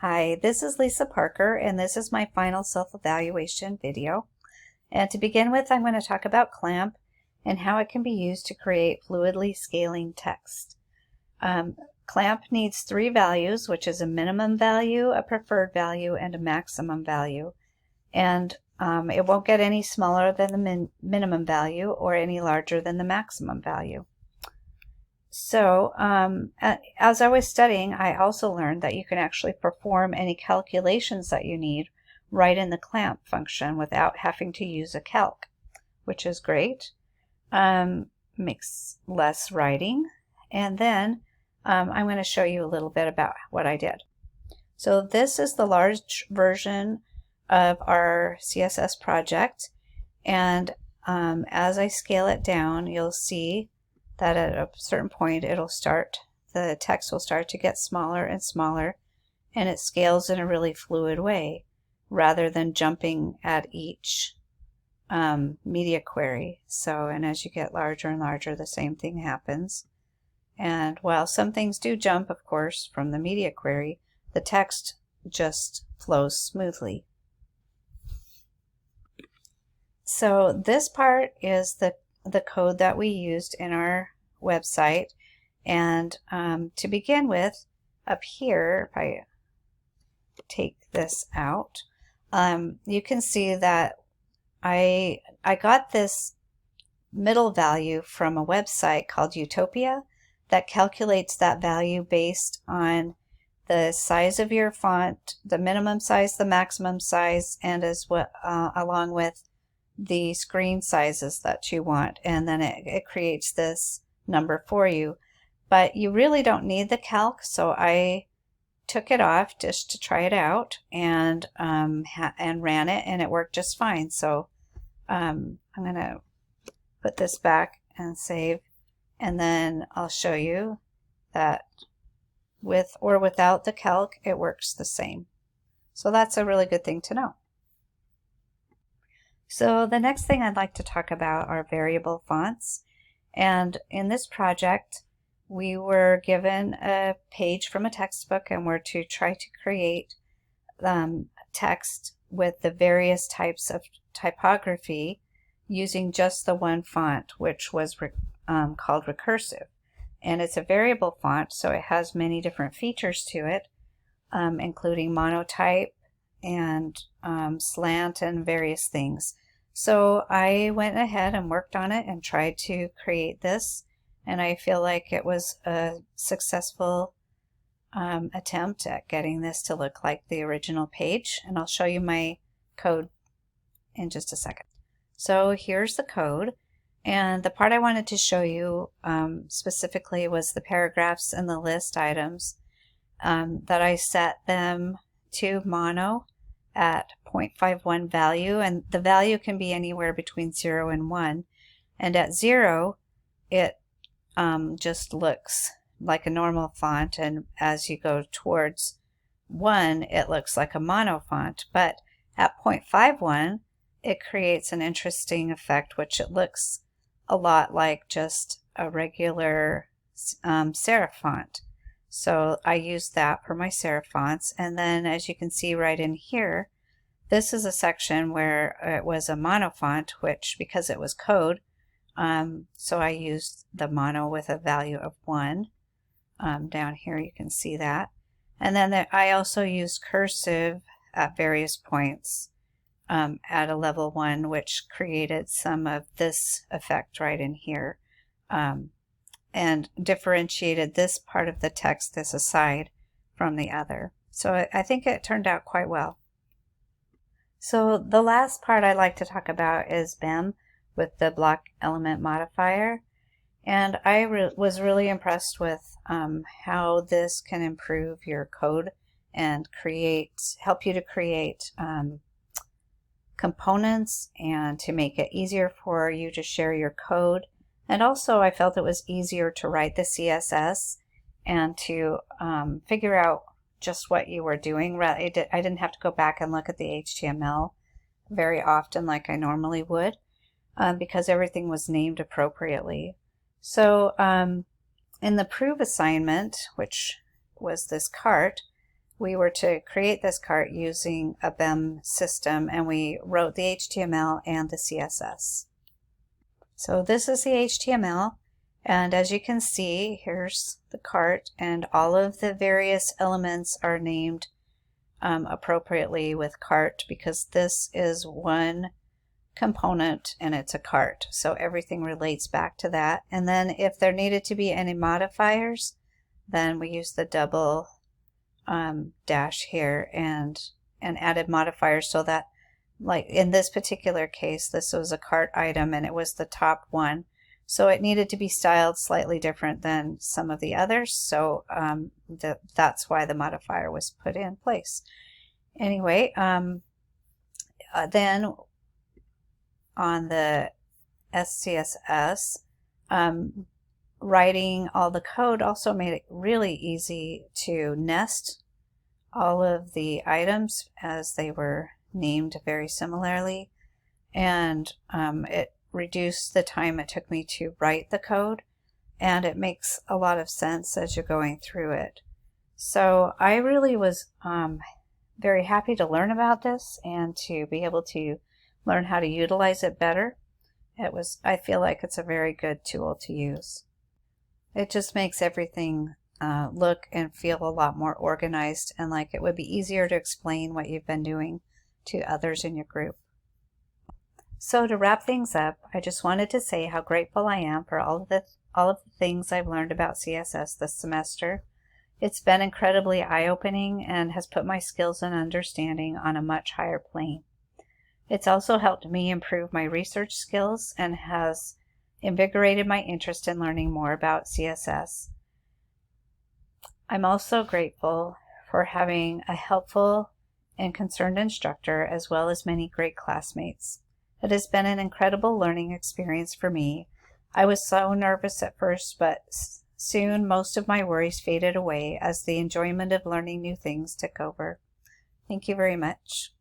Hi, this is Lisa Parker, and this is my final self-evaluation video. And to begin with, I'm going to talk about CLAMP and how it can be used to create fluidly scaling text. CLAMP needs three values, which is a minimum value, a preferred value, and a maximum value. And it won't get any smaller than the minimum value or any larger than the maximum value. So as I was studying, I also learned that you can actually perform any calculations that you need right in the CLAMP function without having to use a calc, which is great. Makes less writing. And then I'm going to show you a little bit about what I did. So this is the large version of our CSS project, and as I scale it down, you'll see that at a certain point the text will start to get smaller and smaller, and it scales in a really fluid way rather than jumping at each media query. And as you get larger and larger, the same thing happens. And while some things do jump, of course, from the media query, the text just flows smoothly. So this part is the code that we used in our website, and to begin with, up here, if I take this out, you can see that I got this middle value from a website called Utopia that calculates that value based on the size of your font, the minimum size, the maximum size, and along with the screen sizes that you want, and then it creates this number for you. But you really don't need the calc, so I took it off just to try it out, and ran it, and it worked just fine. So I'm gonna put this back and save, and then I'll show you that with or without the calc it works the same. So that's a really good thing to know. So the next thing I'd like to talk about are variable fonts. And in this project, we were given a page from a textbook, and we're to try to create text with the various types of typography using just the one font, which was called recursive. And it's a variable font, so it has many different features to it, including monotype and slant and various things. So I went ahead and worked on it and tried to create this, and I feel like it was a successful attempt at getting this to look like the original page, and I'll show you my code in just a second. So here's the code, and the part I wanted to show you specifically was the paragraphs and the list items, that I set them to mono at 0.51 value, and the value can be anywhere between 0 and 1, and at 0 it just looks like a normal font, and as you go towards 1 it looks like a mono font, but at 0.51 it creates an interesting effect, which it looks a lot like just a regular serif font. So I used that for my serif fonts, and then as you can see right in here, this is a section where it was a mono font, which, because it was code, so I used the mono with a value of 1. Down here you can see that. And then I also used cursive at various points at a level 1, which created some of this effect right in here, and differentiated this part of the text, this aside, from the other. So I think it turned out quite well. So the last part I'd like to talk about is BEM with the block element modifier. And I was really impressed with how this can improve your code and help you to create components, and to make it easier for you to share your code. And also I felt it was easier to write the CSS and to figure out just what you were doing. I didn't have to go back and look at the HTML very often like I normally would, because everything was named appropriately. So in the prove assignment, which was this cart, we were to create this cart using a BEM system, and we wrote the HTML and the CSS. So this is the HTML, and as you can see, here's the cart, and all of the various elements are named appropriately with cart, because this is one component and it's a cart, so everything relates back to that. And then if there needed to be any modifiers, then we use the double dash here and added modifiers, so that, like in this particular case, this was a cart item and it was the top one, so it needed to be styled slightly different than some of the others, so that's why the modifier was put in place. Anyway, then on the SCSS, writing all the code also made it really easy to nest all of the items as they were named very similarly, and it reduced the time it took me to write the code, and it makes a lot of sense as you're going through it. So I really was very happy to learn about this and to be able to learn how to utilize it better. I feel like it's a very good tool to use. It just makes everything look and feel a lot more organized, and like it would be easier to explain what you've been doing to others in your group. So to wrap things up, I just wanted to say how grateful I am for all of the things I've learned about CSS this semester. It's been incredibly eye-opening and has put my skills and understanding on a much higher plane. It's also helped me improve my research skills and has invigorated my interest in learning more about CSS. I'm also grateful for having a helpful and concerned instructor, as well as many great classmates. It has been an incredible learning experience for me. I was so nervous at first, but soon most of my worries faded away as the enjoyment of learning new things took over. Thank you very much.